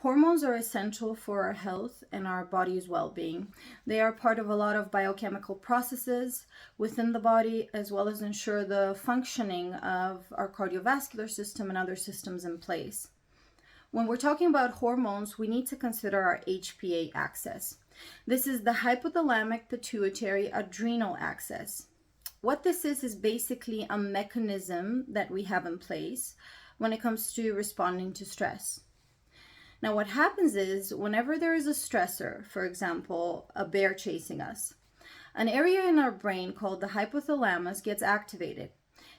Hormones are essential for our health and our body's well-being. They are part of a lot of biochemical processes within the body, as well as ensure the functioning of our cardiovascular system and other systems in place. When we're talking about hormones, we need to consider our HPA axis. This is the hypothalamic pituitary adrenal axis. What this is basically a mechanism that we have in place when it comes to responding to stress. Now, what happens is whenever there is a stressor, for example, a bear chasing us, an area in our brain called the hypothalamus gets activated.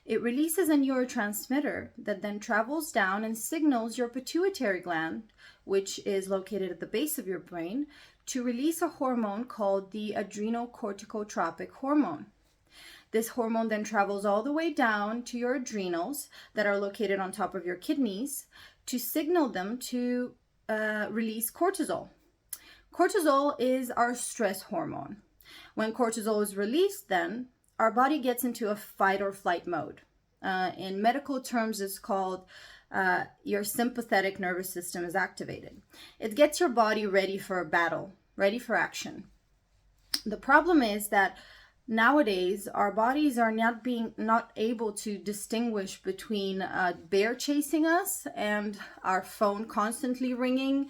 It releases a neurotransmitter that then travels down and signals your pituitary gland, which is located at the base of your brain, to release a hormone called the adrenocorticotropic hormone. This hormone then travels all the way down to your adrenals that are located on top of your kidneys to signal them to release cortisol. Cortisol is our stress hormone. When cortisol is released, then our body gets into a fight or flight mode. In medical terms, it's called your sympathetic nervous system is activated. It gets your body ready for a battle, ready for action. The problem is that nowadays our bodies are not able to distinguish between a bear chasing us and our phone constantly ringing,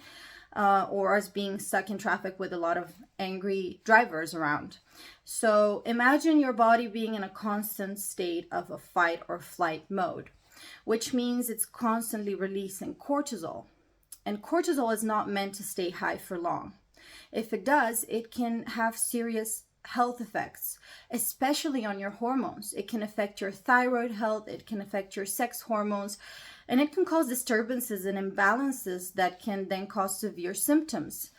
or us being stuck in traffic with a lot of angry drivers around. So imagine your body being in a constant state of a fight or flight mode, which means it's constantly releasing cortisol. And cortisol is not meant to stay high for long. If it does, it can have serious health effects, especially on your hormones. It can affect your thyroid health, it can affect your sex hormones, and it can cause disturbances and imbalances that can then cause severe symptoms.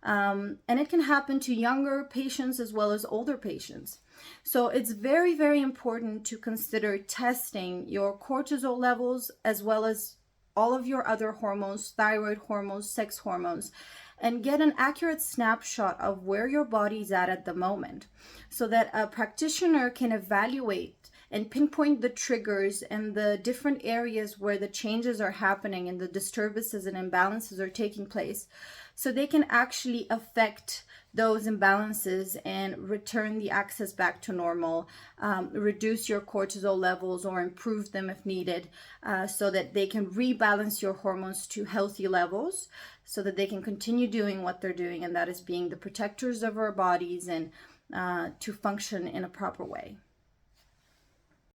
And it can happen to younger patients as well as older patients. So it's very, very important to consider testing your cortisol levels as well as all of your other hormones, thyroid hormones, sex hormones, and get an accurate snapshot of where your body's at the moment so that a practitioner can evaluate and pinpoint the triggers and the different areas where the changes are happening and the disturbances and imbalances are taking place, so they can actually affect those imbalances and return the axis back to normal, reduce your cortisol levels or improve them if needed, so that they can rebalance your hormones to healthy levels so that they can continue doing what they're doing, and that is being the protectors of our bodies and to function in a proper way.